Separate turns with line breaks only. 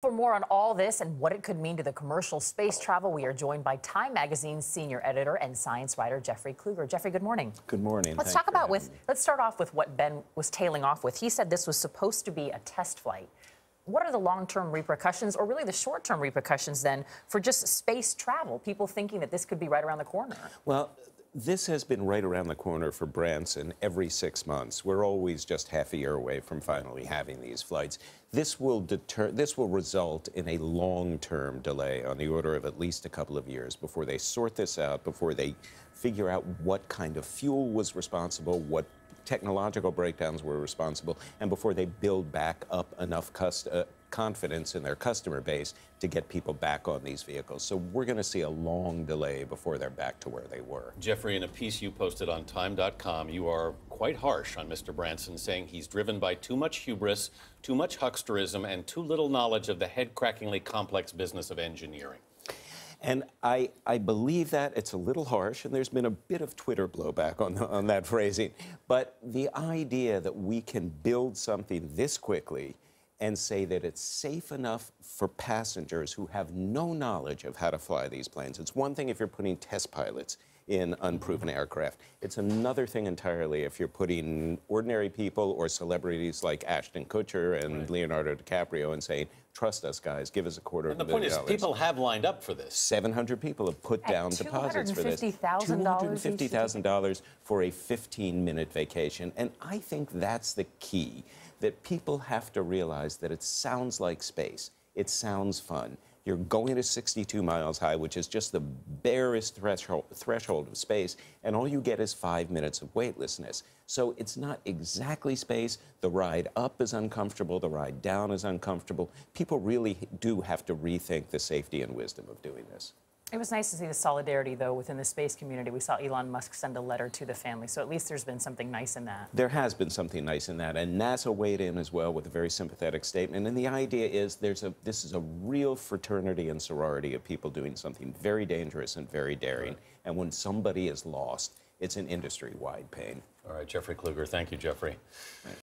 For more on all this and what it could mean to the commercial space travel, we are joined by Time Magazine's senior editor and science writer, Jeffrey Kluger. Jeffrey, good morning.
Good morning.
Let's start off with what Ben was tailing off with. He said this was supposed to be a test flight. What are the long-term repercussions, or really the short-term repercussions then, for just space travel? People thinking that this could be right around the corner.
Well, this has been right around the corner for Branson every 6 months. We're always just half a year away from finally having these flights. This will result in a long-term delay on the order of at least a couple of years before they sort this out, before they figure out what kind of fuel was responsible, what technological breakdowns were responsible, and before they build back up enough confidence in their customer base to get people back on these vehicles. So we're going to see a long delay before they're back to where they were.
Jeffrey, in a piece you posted on Time.com, you are quite harsh on Mr. Branson, saying he's driven by too much hubris, too much hucksterism, and too little knowledge of the head-crackingly complex business of engineering.
And I believe that. It's a little harsh, and there's been a bit of Twitter blowback on that phrasing. But the idea that we can build something this quickly and say that it's safe enough for passengers who have no knowledge of how to fly these planes. It's one thing if you're putting test pilots in unproven aircraft. It's another thing entirely if you're putting ordinary people or celebrities like Ashton Kutcher and Leonardo DiCaprio and saying, trust us, guys, give us $250 million.
And the point is, people have lined up for this.
700 people have put down deposits for this.
$250,000
for a 15-minute vacation. And I think that's the key, that people have to realize that it sounds like space. It sounds fun. You're going to 62 miles high, which is just the barest threshold of space, and all you get is 5 minutes of weightlessness. So it's not exactly space. The ride up is uncomfortable. The ride down is uncomfortable. People really do have to rethink the safety and wisdom of doing this.
It was nice to see the solidarity, though, within the space community. We saw Elon Musk send a letter to the family, so at least there's been something nice in that.
There has been something nice in that, and NASA weighed in as well with a very sympathetic statement. And the idea is this is a real fraternity and sorority of people doing something very dangerous and very daring. Right. And when somebody is lost, it's an industry-wide pain.
All right, Jeffrey Kluger. Thank you, Jeffrey. Right.